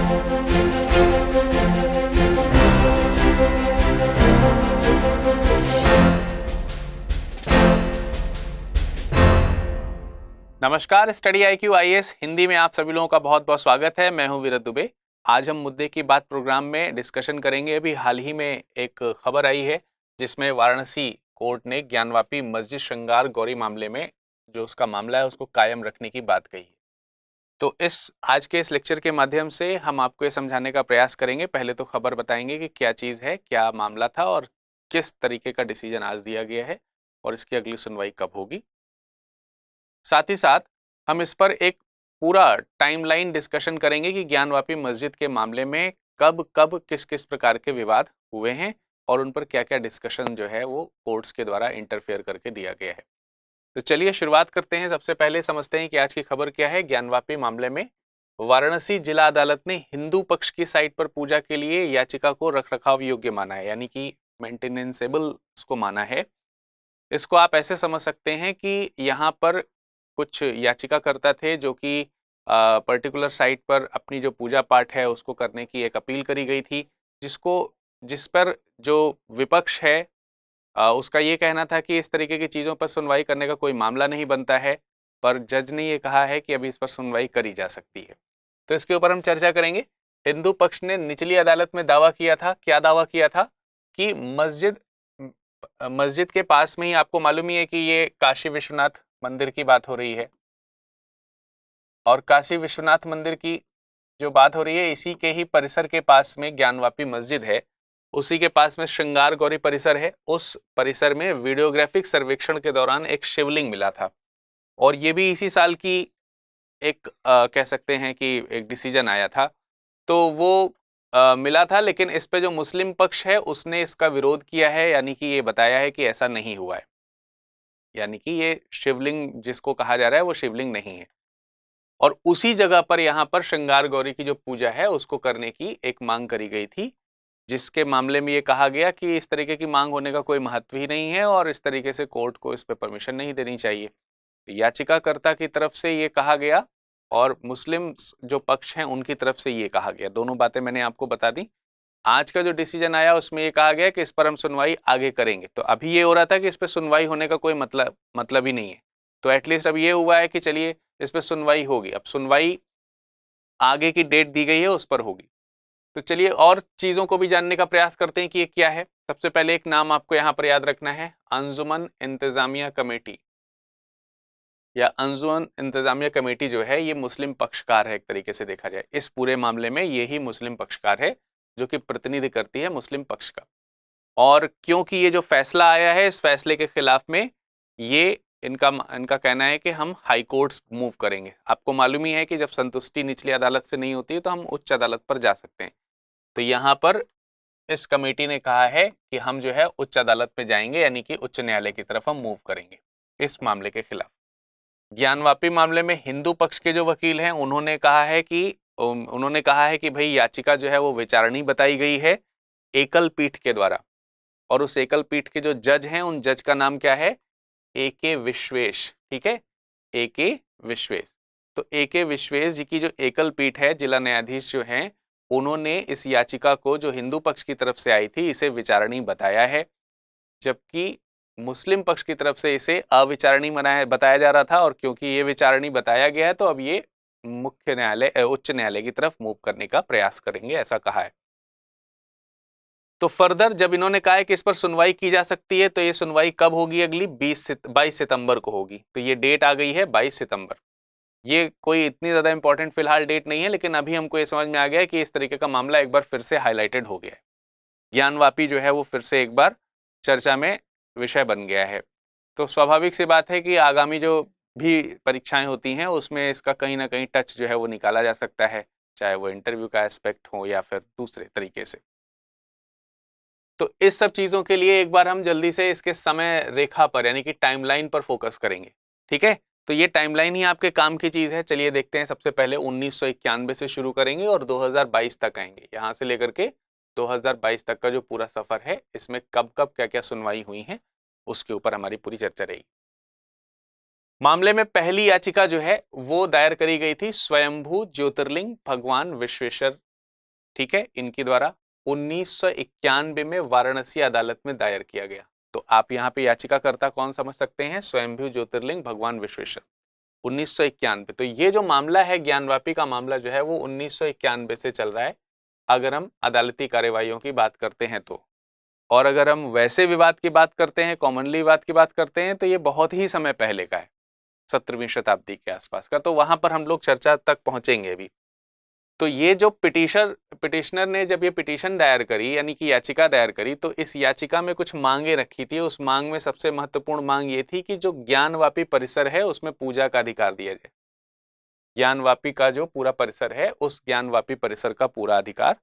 नमस्कार, study IQ IAS Hindi में आप सभी लोगों का बहुत बहुत स्वागत है। मैं हूं वीरत दुबे। आज हम मुद्दे की बात प्रोग्राम में डिस्कशन करेंगे। अभी हाल ही में एक खबर आई है जिसमें वाराणसी कोर्ट ने ज्ञानवापी मस्जिद श्रृंगार गौरी मामले में जो उसका मामला है उसको कायम रखने की बात कही है। तो आज के इस लेक्चर के माध्यम से हम आपको ये समझाने का प्रयास करेंगे। पहले तो खबर बताएंगे कि क्या चीज़ है, क्या मामला था और किस तरीके का डिसीजन आज दिया गया है और इसकी अगली सुनवाई कब होगी। साथ ही साथ हम इस पर एक पूरा टाइमलाइन डिस्कशन करेंगे कि ज्ञानवापी मस्जिद के मामले में कब कब किस किस प्रकार के विवाद हुए हैं और उन पर क्या क्या डिस्कशन जो है वो कोर्ट्स के द्वारा इंटरफेयर करके दिया गया है। तो चलिए शुरुआत करते हैं। सबसे पहले समझते हैं कि आज की खबर क्या है। ज्ञानवापी मामले में वाराणसी जिला अदालत ने हिंदू पक्ष की साइट पर पूजा के लिए याचिका को रखरखाव योग्य माना है, यानी कि मेंटेनेंसेबल उसको माना है। इसको आप ऐसे समझ सकते हैं कि यहाँ पर कुछ याचिकाकर्ता थे जो कि पर्टिकुलर साइट पर अपनी जो पूजा पाठ है उसको करने की एक अपील करी गई थी, जिस पर जो विपक्ष है उसका ये कहना था कि इस तरीके की चीज़ों पर सुनवाई करने का कोई मामला नहीं बनता है, पर जज ने ये कहा है कि अभी इस पर सुनवाई करी जा सकती है। तो इसके ऊपर हम चर्चा करेंगे। हिंदू पक्ष ने निचली अदालत में दावा किया था। क्या दावा किया था कि मस्जिद के पास में ही, आपको मालूम ही है कि ये काशी विश्वनाथ मंदिर की बात हो रही है और काशी विश्वनाथ मंदिर की जो बात हो रही है इसी के ही परिसर के पास में ज्ञानवापी मस्जिद है, उसी के पास में श्रृंगार गौरी परिसर है। उस परिसर में वीडियोग्राफिक सर्वेक्षण के दौरान एक शिवलिंग मिला था और ये भी इसी साल की एक कह सकते हैं कि एक डिसीजन आया था। तो वो मिला था, लेकिन इस पे जो मुस्लिम पक्ष है उसने इसका विरोध किया है, यानी कि ये बताया है कि ऐसा नहीं हुआ है, यानी कि ये शिवलिंग जिसको कहा जा रहा है वो शिवलिंग नहीं है। और उसी जगह पर यहाँ पर श्रृंगार गौरी की जो पूजा है उसको करने की एक मांग करी गई थी, जिसके मामले में ये कहा गया कि इस तरीके की मांग होने का कोई महत्व ही नहीं है और इस तरीके से कोर्ट को इस पर परमिशन नहीं देनी चाहिए। याचिकाकर्ता की तरफ से ये कहा गया और मुस्लिम जो पक्ष हैं उनकी तरफ से ये कहा गया। दोनों बातें मैंने आपको बता दी। आज का जो डिसीजन आया उसमें ये कहा गया कि इस पर हम सुनवाई आगे करेंगे। तो अभी ये हो रहा था कि इस पर सुनवाई होने का कोई मतलब ही नहीं है, तो एटलीस्ट अब ये हुआ है कि चलिए इस पर सुनवाई होगी। अब सुनवाई आगे की डेट दी गई है उस पर होगी। तो चलिए और चीज़ों को भी जानने का प्रयास करते हैं कि ये क्या है। सबसे पहले एक नाम आपको यहाँ पर याद रखना है, अंजुमन इंतजामिया कमेटी या अंजुमन इंतजामिया कमेटी जो है ये मुस्लिम पक्षकार है। एक तरीके से देखा जाए इस पूरे मामले में ये ही मुस्लिम पक्षकार है जो कि प्रतिनिधि करती है मुस्लिम पक्ष का। और क्योंकि ये जो फैसला आया है इस फैसले के खिलाफ में ये इनका कहना है कि हम हाई कोर्ट्स मूव करेंगे। आपको मालूम ही है कि जब संतुष्टि निचली अदालत से नहीं होती है तो हम उच्च अदालत पर जा सकते हैं। तो यहाँ पर इस कमेटी ने कहा है कि हम जो है उच्च अदालत में जाएंगे, यानी कि उच्च न्यायालय की तरफ हम मूव करेंगे इस मामले के खिलाफ। ज्ञानवापी मामले में हिंदू पक्ष के जो वकील हैं उन्होंने कहा है कि भाई याचिका जो है वो विचारणीय बताई गई है एकल पीठ के द्वारा, और उस एकल पीठ के जो जज हैं उन जज का नाम क्या है, AK विश्वेश। ठीक है, AK विश्वेश। तो AK विश्वेश जी की जो एकल पीठ है, जिला न्यायाधीश जो हैं, उन्होंने इस याचिका को जो हिंदू पक्ष की तरफ से आई थी इसे विचारणीय बताया है, जबकि मुस्लिम पक्ष की तरफ से इसे अविचारणीय बताया जा रहा था। और क्योंकि ये विचारणीय बताया गया है तो अब ये मुख्य न्यायालय उच्च न्यायालय की तरफ मूव करने का प्रयास करेंगे, ऐसा कहा है। तो फर्दर जब इन्होंने कहा है कि इस पर सुनवाई की जा सकती है, तो ये सुनवाई कब होगी, अगली 22 सितंबर को होगी। तो ये डेट आ गई है 22 सितंबर। ये कोई इतनी ज़्यादा इंपॉर्टेंट फिलहाल डेट नहीं है, लेकिन अभी हमको ये समझ में आ गया है कि इस तरीके का मामला एक बार फिर से हाईलाइटेड हो गया है। ज्ञानवापी जो है वो फिर से एक बार चर्चा में विषय बन गया है। तो स्वाभाविक सी बात है कि आगामी जो भी परीक्षाएं होती हैं उसमें इसका कहीं ना कहीं टच जो है वो निकाला जा सकता है, चाहे वो इंटरव्यू का एस्पेक्ट हो या फिर दूसरे तरीके से। तो इस सब चीज़ों के लिए एक बार हम जल्दी से इसके समय रेखा पर यानी कि टाइमलाइन पर फोकस करेंगे। ठीक है, तो ये टाइमलाइन ही आपके काम की चीज़ है। चलिए देखते हैं। सबसे पहले 1991 से शुरू करेंगे और 2022 तक आएंगे। यहाँ से लेकर के 2022 तक का जो पूरा सफर है इसमें कब कब क्या क्या सुनवाई हुई है उसके ऊपर हमारी पूरी चर्चा रहेगी। मामले में पहली याचिका जो है वो दायर करी गई थी स्वयंभू ज्योतिर्लिंग भगवान विश्वेश्वर ठीक है, इनके द्वारा 1991 में वाराणसी अदालत में दायर किया गया। तो आप यहाँ पे याचिकाकर्ता कौन समझ सकते हैं? स्वयंभू ज्योतिर्लिंग भगवान विश्वेश्वर। 1991। तो ये जो मामला है ज्ञानवापी का मामला जो है वो 1991 से चल रहा है, अगर हम अदालती कार्यवाहियों की बात करते हैं तो। और अगर हम वैसे विवाद की बात करते हैं, कॉमनली विवाद की बात करते हैं, तो ये बहुत ही समय पहले का है, 17वीं शताब्दी के आसपास का। तो वहां पर हम लोग चर्चा तक पहुंचेंगे अभी। तो ये जो पिटिशनर ने जब ये पिटीशन दायर करी, यानी कि याचिका दायर करी, तो इस याचिका में कुछ मांगे रखी थी। उस मांग में सबसे महत्वपूर्ण मांग ये थी कि जो ज्ञानवापी परिसर है उसमें पूजा का अधिकार दिया जाए। ज्ञानवापी का जो पूरा परिसर है, उस ज्ञानवापी परिसर का पूरा अधिकार,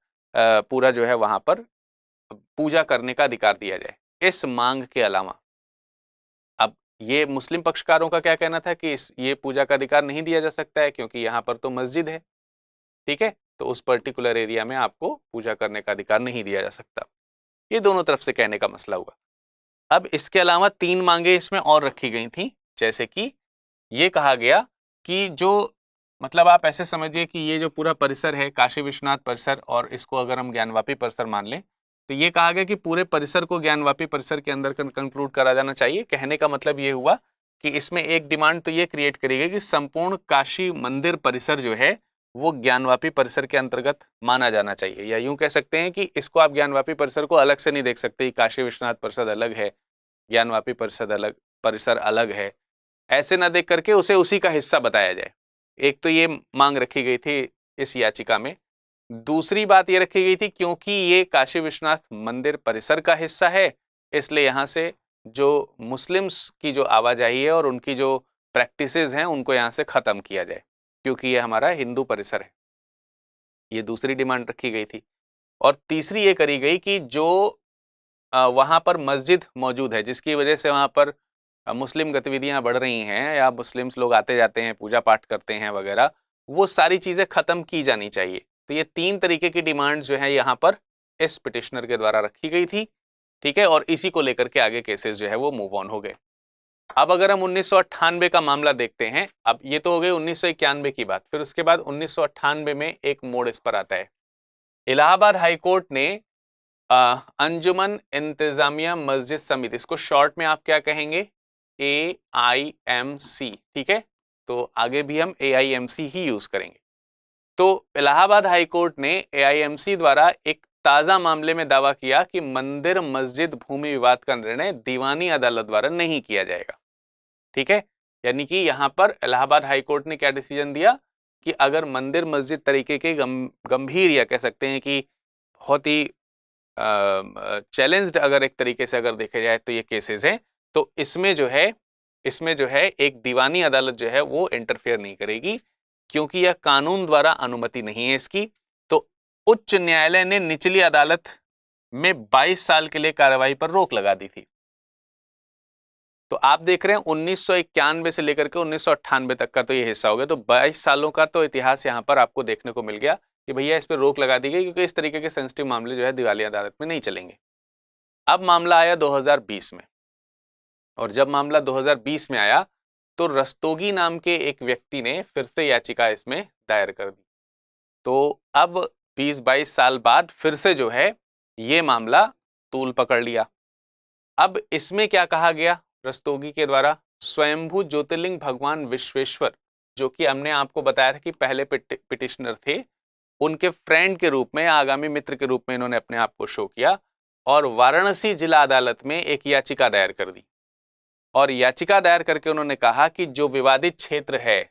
पूरा जो है वहां पर पूजा करने का अधिकार दिया जाए। इस मांग के अलावा अब ये मुस्लिम पक्षकारों का क्या कहना था कि ये पूजा का अधिकार नहीं दिया जा सकता है क्योंकि यहाँ पर तो मस्जिद है, ठीक है, तो उस पर्टिकुलर एरिया में आपको पूजा करने का अधिकार नहीं दिया जा सकता। ये दोनों तरफ से कहने का मसला हुआ। अब इसके अलावा 3 मांगे इसमें और रखी गई थी, जैसे कि ये कहा गया कि जो मतलब आप ऐसे समझिए कि ये जो पूरा परिसर है काशी विश्वनाथ परिसर, और इसको अगर हम ज्ञानवापी परिसर मान लें, तो ये कहा गया कि पूरे परिसर को ज्ञानवापी परिसर के अंदर कंक्लूड करा जाना चाहिए। कहने का मतलब ये हुआ कि इसमें एक डिमांड तो ये क्रिएट करी गई कि संपूर्ण काशी मंदिर परिसर जो है वो ज्ञानवापी परिसर के अंतर्गत माना जाना चाहिए, या यूं कह सकते हैं कि इसको आप ज्ञानवापी परिसर को अलग से नहीं देख सकते, काशी विश्वनाथ परिसर अलग है, ज्ञानवापी परिसर अलग है, ऐसे ना देख करके उसे उसी का हिस्सा बताया जाए। एक तो ये मांग रखी गई थी इस याचिका में। दूसरी बात ये रखी गई थी क्योंकि ये काशी विश्वनाथ मंदिर परिसर का हिस्सा है, इसलिए यहाँ से जो मुस्लिम्स की जो आवाजाही है और उनकी जो प्रैक्टिसेस हैं उनको यहाँ से खत्म किया जाए, क्योंकि ये हमारा हिंदू परिसर है। ये दूसरी डिमांड रखी गई थी। और तीसरी ये करी गई कि जो वहाँ पर मस्जिद मौजूद है, जिसकी वजह से वहाँ पर मुस्लिम गतिविधियां बढ़ रही हैं या मुस्लिम्स लोग आते जाते हैं, पूजा पाठ करते हैं वगैरह, वो सारी चीजें खत्म की जानी चाहिए। तो ये 3 तरीके की डिमांड जो है यहाँ पर इस पिटिशनर के द्वारा रखी गई थी, ठीक है, और इसी को लेकर के आगे केसेस जो है वो मूव ऑन हो गए। अब अगर हम 1998 का मामला देखते हैं, अब ये तो हो गई 1991 की बात, फिर उसके बाद 1998 में एक मोड़ इस पर आता है। इलाहाबाद हाईकोर्ट ने अंजुमन इंतजामिया मस्जिद समिति, इसको शॉर्ट में आप क्या कहेंगे? AIMC, ठीक है, तो आगे भी हम AIMC ही यूज करेंगे। तो इलाहाबाद हाईकोर्ट ने AIMC द्वारा एक ताजा मामले में दावा किया कि मंदिर मस्जिद भूमि विवाद का निर्णय दीवानी अदालत द्वारा नहीं किया जाएगा, ठीक है। यानी कि यहां पर इलाहाबाद हाईकोर्ट ने क्या डिसीजन दिया कि अगर मंदिर मस्जिद तरीके के गंभीर या कह सकते हैं कि बहुत ही चैलेंज्ड अगर एक तरीके से अगर देखे जाए तो ये केसेस हैं, तो इसमें जो है एक दीवानी अदालत जो है वो इंटरफेयर नहीं करेगी, क्योंकि यह कानून द्वारा अनुमति नहीं है इसकी। तो उच्च न्यायालय ने निचली अदालत में 22 साल के लिए कार्रवाई पर रोक लगा दी थी। तो आप देख रहे हैं 1991 से लेकर के 1998 तक का तो ये हिस्सा हो गया। तो 22 सालों का तो इतिहास यहाँ पर आपको देखने को मिल गया कि भैया इस पर रोक लगा दी गई, क्योंकि इस तरीके के सेंसिटिव मामले जो है दिवाली अदालत में नहीं चलेंगे। अब मामला आया 2020 में, और जब मामला 2020 में आया तो रस्तोगी नाम के एक व्यक्ति ने फिर से याचिका इसमें दायर कर दी। तो अब 20-22 साल बाद फिर से जो है ये मामला तूल पकड़ लिया। अब इसमें क्या कहा गया रस्तोगी के द्वारा? स्वयंभू ज्योतिर्लिंग भगवान विश्वेश्वर, जो कि हमने आपको बताया था कि पहले पिटिशनर थे, उनके फ्रेंड के रूप में, आगामी मित्र के रूप में इन्होंने अपने आप को शो किया और वाराणसी जिला अदालत में एक याचिका दायर कर दी। और याचिका दायर करके उन्होंने कहा कि जो विवादित क्षेत्र है,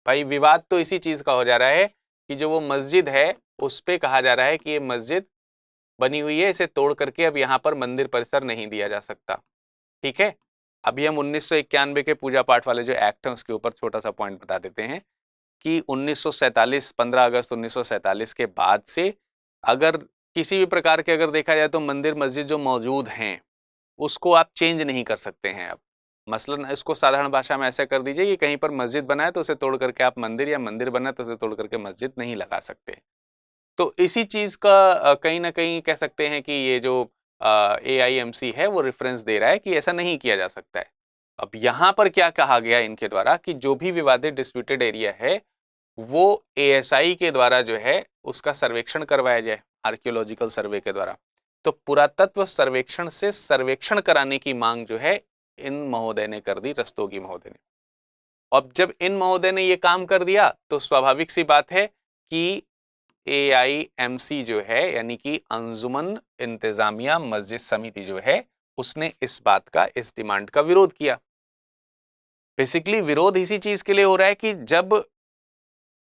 भाई विवाद तो इसी चीज का हो जा रहा है कि जो वो मस्जिद है उस पे कहा जा रहा है कि ये मस्जिद बनी हुई है, इसे तोड़ करके अब यहाँ पर मंदिर परिसर नहीं दिया जा सकता, ठीक है। अभी हम 1991 के पूजा पाठ वाले जो एक्ट हैं उसके ऊपर छोटा सा पॉइंट बता देते हैं कि 1947 15 अगस्त 1947 के बाद से अगर किसी भी प्रकार के अगर देखा जाए तो मंदिर मस्जिद जो मौजूद हैं उसको आप चेंज नहीं कर सकते हैं। अब मसलन इसको साधारण भाषा में ऐसा कर दीजिए कि कहीं पर मस्जिद बना है तो उसे तोड़ करके आप मंदिर, या मंदिर बना है तो उसे तोड़ करके मस्जिद नहीं लगा सकते। तो इसी चीज का कहीं ना कहीं कह सकते हैं कि ये जो AIMC है वो रेफरेंस दे रहा है कि ऐसा नहीं किया जा सकता है। अब यहाँ पर क्या कहा गया इनके द्वारा कि जो भी विवादित डिस्प्यूटेड एरिया है वो ASI के द्वारा जो है उसका सर्वेक्षण करवाया जाए, आर्कियोलॉजिकल सर्वे के द्वारा। तो पुरातत्व सर्वेक्षण से सर्वेक्षण कराने की मांग जो है इन महोदय ने कर दी, रस्तोगी महोदय ने। अब जब इन महोदय ने ये काम कर दिया तो स्वाभाविक सी बात है कि AIMC जो है यानी कि अंजुमन इंतजामिया मस्जिद समिति जो है उसने इस बात का, इस डिमांड का विरोध किया। बेसिकली विरोध इसी चीज के लिए हो रहा है कि जब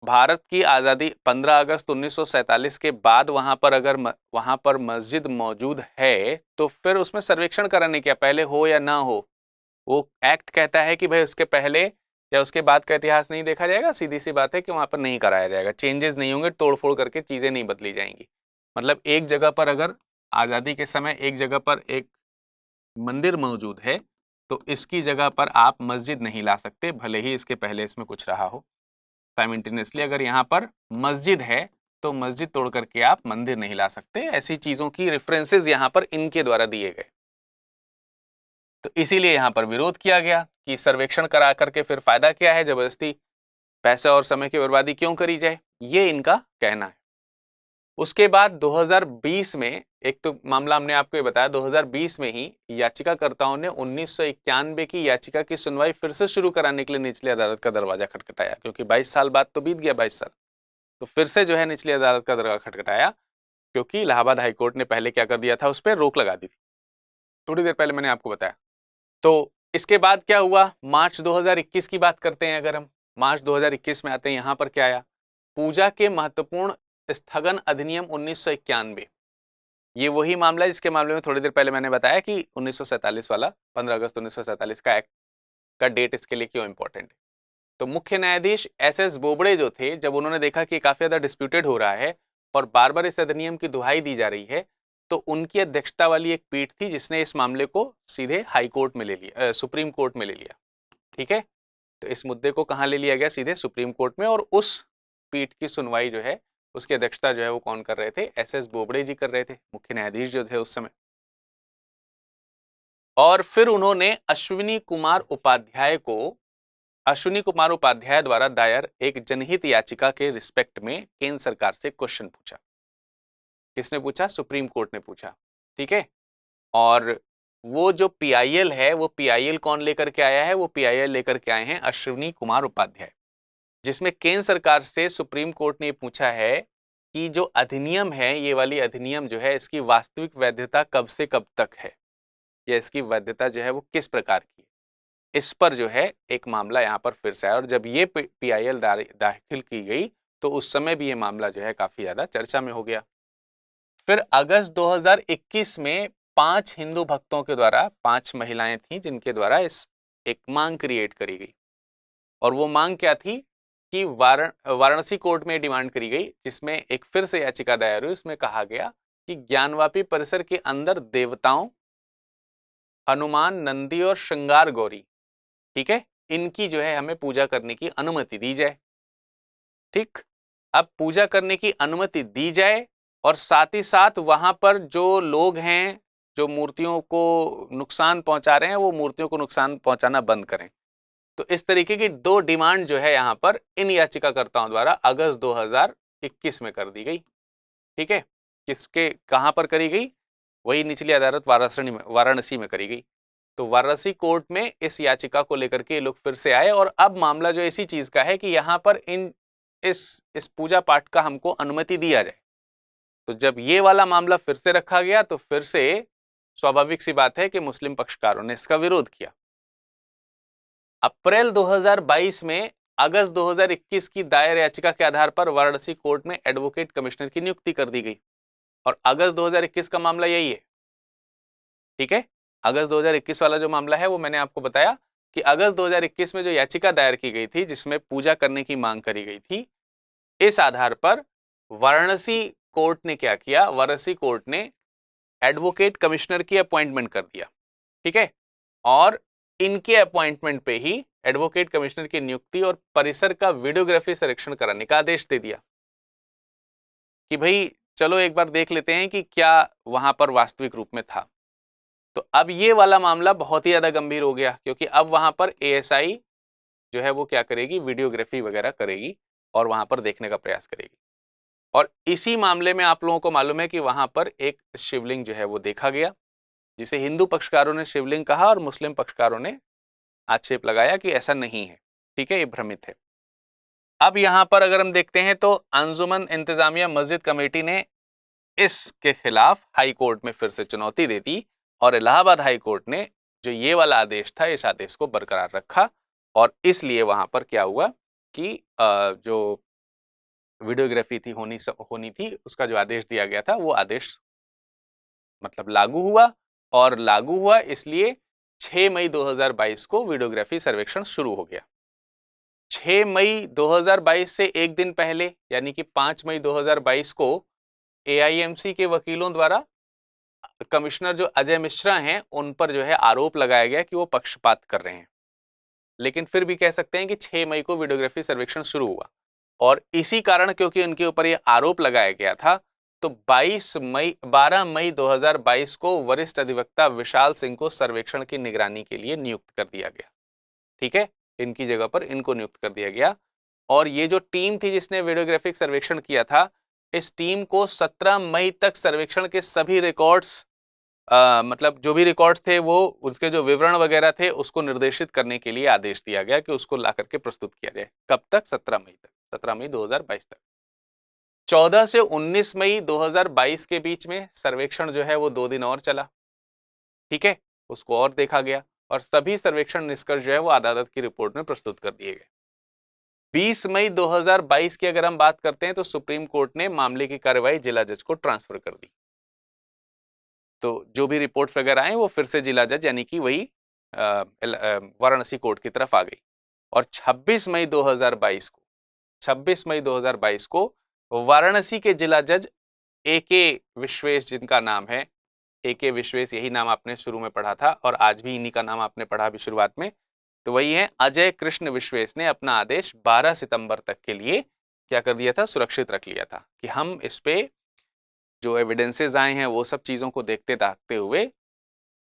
भारत की आज़ादी 15 अगस्त 1947 के बाद वहां पर अगर वहां पर मस्जिद मौजूद है तो फिर उसमें सर्वेक्षण कराने क्या, पहले हो या ना हो। वो एक्ट कहता है कि भाई उसके पहले या उसके बाद का इतिहास नहीं देखा जाएगा, सीधी सी बात है कि वहां पर नहीं कराया जाएगा, चेंजेस नहीं होंगे, तोड़फोड़ करके चीजें नहीं बदली जाएंगी। मतलब एक जगह पर अगर आज़ादी के समय एक जगह पर एक मंदिर मौजूद है तो इसकी जगह पर आप मस्जिद नहीं ला सकते, भले ही इसके पहले इसमें कुछ रहा हो। साइमल्टेनियसली अगर यहाँ पर मस्जिद है तो मस्जिद तोड़ करके आप मंदिर नहीं ला सकते। ऐसी चीजों की रेफरेंसेस यहाँ पर इनके द्वारा दिए गए। तो इसीलिए यहाँ पर विरोध किया गया कि सर्वेक्षण करा करके फिर फायदा क्या है, जबरदस्ती पैसा और समय की बर्बादी क्यों करी जाए, ये इनका कहना है। उसके बाद 2020 में एक तो मामला हमने आपको ये बताया, 2020 में ही याचिकाकर्ताओं ने 1991 की याचिका की सुनवाई फिर से शुरू कराने के लिए निचली अदालत का दरवाजा खटखटाया, क्योंकि 22 साल बाद तो बीत गया, 22 साल, तो फिर से जो है निचली अदालत का दरवाजा खटखटाया, क्योंकि इलाहाबाद हाईकोर्ट ने पहले क्या कर दिया था, उस पर रोक लगा दी थी, थोड़ी देर पहले मैंने आपको बताया। तो इसके बाद क्या हुआ, मार्च 2021 की बात करते हैं। अगर हम मार्च 2021 में आते हैं, यहां पर क्या आया, पूजा के महत्वपूर्ण स्थगन अधिनियम 1991। ये वही मामला है जिसके मामले में थोड़ी देर पहले मैंने बताया कि 1947 वाला 15 अगस्त 1947 का एक्ट का डेट इसके लिए क्यों इंपॉर्टेंट है। तो मुख्य न्यायाधीश SS बोबड़े जो थे, जब उन्होंने देखा कि काफी ज्यादा डिस्प्यूटेड हो रहा है और बार बार इस अधिनियम की दुहाई दी जा रही है, तो उनकी अध्यक्षता वाली एक पीठ थी जिसने इस मामले को सीधे हाई कोर्ट में ले लिया, सुप्रीम कोर्ट में ले लिया। ठीक है, तो इस मुद्दे को कहां ले लिया गया, सीधे सुप्रीम कोर्ट में। और उस पीठ की सुनवाई जो है उसकी अध्यक्षता जो है वो कौन कर रहे थे, SS बोबड़े जी कर रहे थे, मुख्य न्यायाधीश जो थे उस समय। और फिर उन्होंने अश्विनी कुमार उपाध्याय द्वारा दायर एक जनहित याचिका के रिस्पेक्ट में केंद्र सरकार से क्वेश्चन पूछा। किसने पूछा, सुप्रीम कोर्ट ने पूछा। ठीक है, और वो जो PIL है, वो PIL कौन लेकर के आया है, वो PIL लेकर के आए हैं अश्विनी कुमार उपाध्याय, जिसमें केंद्र सरकार से सुप्रीम कोर्ट ने पूछा है कि जो अधिनियम है, ये वाली अधिनियम जो है, इसकी वास्तविक वैधता कब से कब तक है, या इसकी वैधता जो है वो किस प्रकार की है। इस पर जो है एक मामला यहाँ पर फिर से आया, और जब ये PIL दाखिल की गई तो उस समय भी ये मामला जो है काफी ज्यादा चर्चा में हो गया। फिर अगस्त 2021 में 5 हिंदू भक्तों के द्वारा, 5 महिलाएं थीं जिनके द्वारा इस एक मांग क्रिएट करी गई, और वो मांग क्या थी कि वाराणसी कोर्ट में डिमांड करी गई, जिसमें एक फिर से याचिका दायर हुई। उसमें कहा गया कि ज्ञानवापी परिसर के अंदर देवताओं हनुमान, नंदी और श्रृंगार गौरी, ठीक है, इनकी जो है हमें पूजा करने की अनुमति दी जाए। ठीक, अब पूजा करने की अनुमति दी जाए और साथ ही साथ वहां पर जो लोग हैं जो मूर्तियों को नुकसान पहुंचा रहे हैं, वो मूर्तियों को नुकसान पहुंचाना बंद करें। तो इस तरीके की 2 डिमांड जो है यहां पर इन याचिकाकर्ताओं द्वारा अगस्त 2021 में कर दी गई। ठीक है, किसके कहां पर करी गई, वही निचली अदालत वाराणसी में करी गई। तो वाराणसी कोर्ट में इस याचिका को लेकर के लोग फिर से आए, और अब मामला जो इसी चीज का है कि यहां पर इस पूजा पाठ का हमको अनुमति दिया जाए। तो जब ये वाला मामला फिर से रखा गया तो फिर से स्वाभाविक सी बात है कि मुस्लिम पक्षकारों ने इसका विरोध किया। अप्रैल 2022 में अगस्त 2021 की दायर याचिका के आधार पर वाराणसी कोर्ट में एडवोकेट कमिश्नर की नियुक्ति कर दी गई, और अगस्त 2021 का मामला यही है। ठीक है, अगस्त 2021 वाला जो मामला है वो मैंने आपको बताया कि अगस्त 2021 में जो याचिका दायर की गई थी जिसमें पूजा करने की मांग करी गई थी, इस आधार पर वाराणसी कोर्ट ने क्या किया, वाराणसी कोर्ट ने एडवोकेट कमिश्नर की अपॉइंटमेंट कर दिया। ठीक है, और इनके अपॉइंटमेंट पे ही एडवोकेट कमिश्नर की नियुक्ति और परिसर का वीडियोग्राफी सर्वेक्षण कराने का आदेश दे दिया कि भाई चलो एक बार देख लेते हैं कि क्या वहां पर वास्तविक रूप में था। तो अब ये वाला मामला बहुत ही ज्यादा गंभीर हो गया, क्योंकि अब वहां पर ASI जो है वो क्या करेगी, वीडियोग्राफी वगैरह करेगी, और वहां पर देखने का प्रयास करेगी। और इसी मामले में आप लोगों को मालूम है कि वहां पर एक शिवलिंग जो है वो देखा गया, जिसे हिंदू पक्षकारों ने शिवलिंग कहा और मुस्लिम पक्षकारों ने आक्षेप लगाया कि ऐसा नहीं है, ठीक है, ये भ्रमित है। अब यहां पर अगर हम देखते हैं तो अंजुमन इंतजामिया मस्जिद कमेटी ने इसके खिलाफ हाई कोर्ट में फिर से चुनौती दे दी और इलाहाबाद हाई कोर्ट ने जो ये वाला आदेश था इस आदेश को बरकरार रखा। और इसलिए वहां पर क्या हुआ कि जो वीडियोग्राफी थी होनी थी उसका जो आदेश दिया गया था वो आदेश मतलब लागू हुआ। और लागू हुआ इसलिए 6 मई 2022 को वीडियोग्राफी सर्वेक्षण शुरू हो गया। 6 मई 2022 से एक दिन पहले यानी कि 5 मई 2022 को एआईएमसी के वकीलों द्वारा कमिश्नर जो अजय मिश्रा हैं उन पर जो है आरोप लगाया गया कि वो पक्षपात कर रहे हैं। लेकिन फिर भी कह सकते हैं कि 6 मई को वीडियोग्राफी सर्वेक्षण शुरू हुआ और इसी कारण क्योंकि उनके ऊपर ये आरोप लगाया गया था तो 12 मई 2022 को वरिष्ठ अधिवक्ता विशाल सिंह को सर्वेक्षण की निगरानी के लिए नियुक्त कर दिया गया। ठीक है, इनकी जगह पर इनको नियुक्त कर दिया गया। और ये जो टीम थी जिसने वीडियोग्राफिक सर्वेक्षण किया था, इस टीम को 17 मई तक सर्वेक्षण के सभी रिकॉर्ड्स मतलब जो भी रिकॉर्ड्स थे वो उसके जो विवरण वगैरह थे उसको निर्देशित करने के लिए आदेश दिया गया कि उसको ला करके प्रस्तुत किया जाए। कब तक? 17 मई तक, 17 मई 2022 तक। 14 से 19 मई 2022 के बीच में सर्वेक्षण जो है वो 2 दिन और चला। ठीक है, उसको और देखा गया और सभी सर्वेक्षण निष्कर्ष जो है वो अदालत की रिपोर्ट में प्रस्तुत कर दिए गए। 20 मई 2022 की अगर हम बात करते हैं तो सुप्रीम कोर्ट ने मामले की कार्रवाई जिला जज को ट्रांसफर कर दी। तो जो भी रिपोर्ट्स वगैरह आए वो फिर से जिला जज यानी कि वही वाराणसी कोर्ट की तरफ आ गई। और 26 मई 2022 को वाराणसी के जिला जज AK विश्वेश, जिनका नाम है AK विश्वेश, यही नाम आपने शुरू में पढ़ा था और आज भी इन्हीं का नाम आपने पढ़ा भी शुरुआत में, तो वही है अजय कृष्ण विश्वेश ने अपना आदेश 12 सितंबर तक के लिए क्या कर दिया था? सुरक्षित रख लिया था कि हम इस पे जो एविडेंसेस आए हैं वो सब चीजों को देखते देखते हुए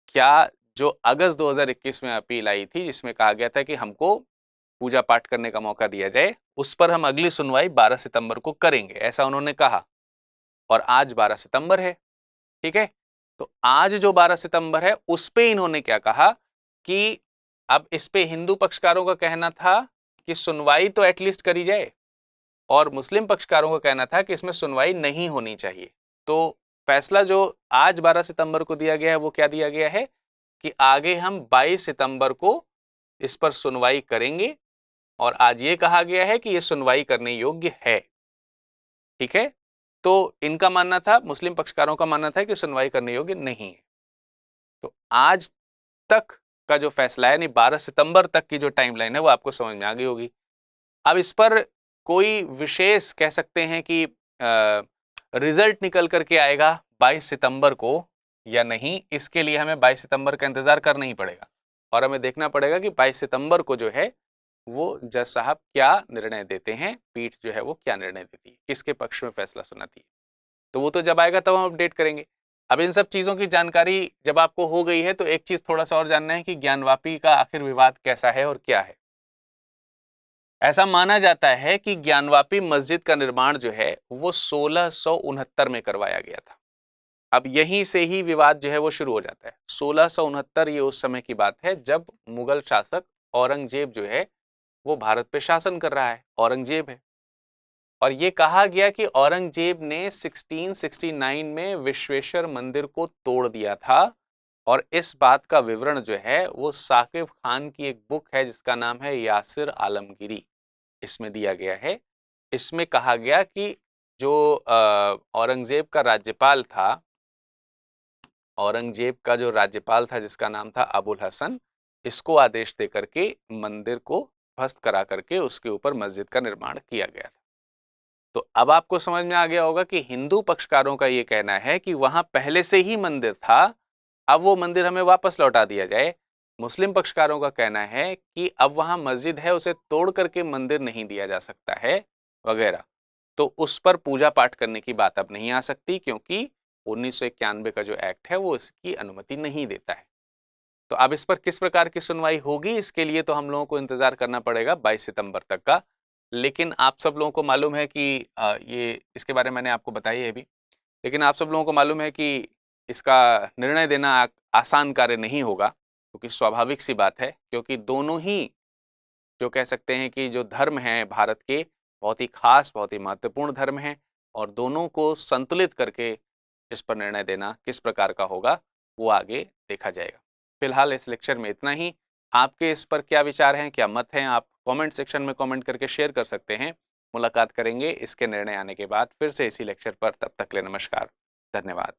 क्या जो अगस्त 2021 में अपील आई थी जिसमें कहा गया था कि हमको पूजा पाठ करने का मौका दिया जाए, उस पर हम अगली सुनवाई 12 सितंबर को करेंगे, ऐसा उन्होंने कहा। और आज 12 सितंबर है। ठीक है, तो आज जो 12 सितंबर है उस पे इन्होंने क्या कहा कि अब इस पे हिंदू पक्षकारों का कहना था कि सुनवाई तो एटलीस्ट करी जाए और मुस्लिम पक्षकारों का कहना था कि इसमें सुनवाई नहीं होनी चाहिए। तो फैसला जो आज 12 सितंबर को दिया गया है वो क्या दिया गया है कि आगे हम 22 सितंबर को इस पर सुनवाई करेंगे और आज ये कहा गया है कि ये सुनवाई करने योग्य है। ठीक है, तो इनका मानना था, मुस्लिम पक्षकारों का मानना था कि सुनवाई करने योग्य नहीं है। तो आज तक का जो फैसला है यानी 12 सितंबर तक की जो टाइमलाइन है वो आपको समझ में आ गई होगी। अब इस पर कोई विशेष कह सकते हैं कि रिजल्ट निकल करके आएगा 22 सितंबर को या नहीं, इसके लिए हमें 22 सितंबर का इंतजार करना ही पड़ेगा और हमें देखना पड़ेगा कि 22 सितंबर को जो है वो जज साहब क्या निर्णय देते हैं, पीठ जो है वो क्या निर्णय देती है, किसके पक्ष में फैसला सुनाती है। तो वो तो जब आएगा तब हम अपडेट करेंगे। अब इन सब चीजों की जानकारी जब आपको हो गई है तो एक चीज थोड़ा सा और जानना है कि ज्ञानवापी का आखिर विवाद कैसा है और क्या है। ऐसा माना जाता है कि ज्ञानवापी मस्जिद का निर्माण जो है वो 1669 में करवाया गया था। अब यहीं से ही विवाद जो है वो शुरू हो जाता है। 1669 ये उस समय की बात है जब मुगल शासक औरंगजेब जो है वो भारत पे शासन कर रहा है, औरंगजेब है। और ये कहा गया कि औरंगजेब ने 1669 में विश्वेश्वर मंदिर को तोड़ दिया था और इस बात का विवरण जो है वो साकिब खान की एक बुक है जिसका नाम है यासिर आलमगीरी, इसमें दिया गया है। इसमें कहा गया कि जो औरंगजेब का राज्यपाल था, औरंगजेब का जो राज्यपाल था जिसका नाम था अबुल हसन, इसको आदेश दे करके मंदिर को ध्वस्त करा करके उसके ऊपर मस्जिद का निर्माण किया गया था। तो अब आपको समझ में आ गया होगा कि हिंदू पक्षकारों का यह कहना है कि वहां पहले से ही मंदिर था, अब वो मंदिर हमें वापस लौटा दिया जाए। मुस्लिम पक्षकारों का कहना है कि अब वहां मस्जिद है उसे तोड़ करके मंदिर नहीं दिया जा सकता है वगैरह। तो उस पर पूजा पाठ करने की बात अब नहीं आ सकती क्योंकि 1991 का जो एक्ट है वो इसकी अनुमति नहीं देता है। तो अब इस पर किस प्रकार की सुनवाई होगी इसके लिए तो हम लोगों को इंतजार करना पड़ेगा 22 सितंबर तक का। लेकिन आप सब लोगों को मालूम है कि ये इसके बारे में मैंने आपको बताई है अभी, लेकिन आप सब लोगों को मालूम है कि इसका निर्णय देना आसान कार्य नहीं होगा, क्योंकि स्वाभाविक सी बात है, क्योंकि दोनों ही जो कह सकते हैं कि जो धर्म हैं भारत के, बहुत ही खास, बहुत ही महत्वपूर्ण धर्म हैं, और दोनों को संतुलित करके इस पर निर्णय देना किस प्रकार का होगा वो आगे देखा जाएगा। फिलहाल इस लेक्चर में इतना ही। आपके इस पर क्या विचार हैं, क्या मत हैं, आप कमेंट सेक्शन में कमेंट करके शेयर कर सकते हैं। मुलाकात करेंगे इसके निर्णय आने के बाद फिर से इसी लेक्चर पर। तब तक के लिए नमस्कार, धन्यवाद।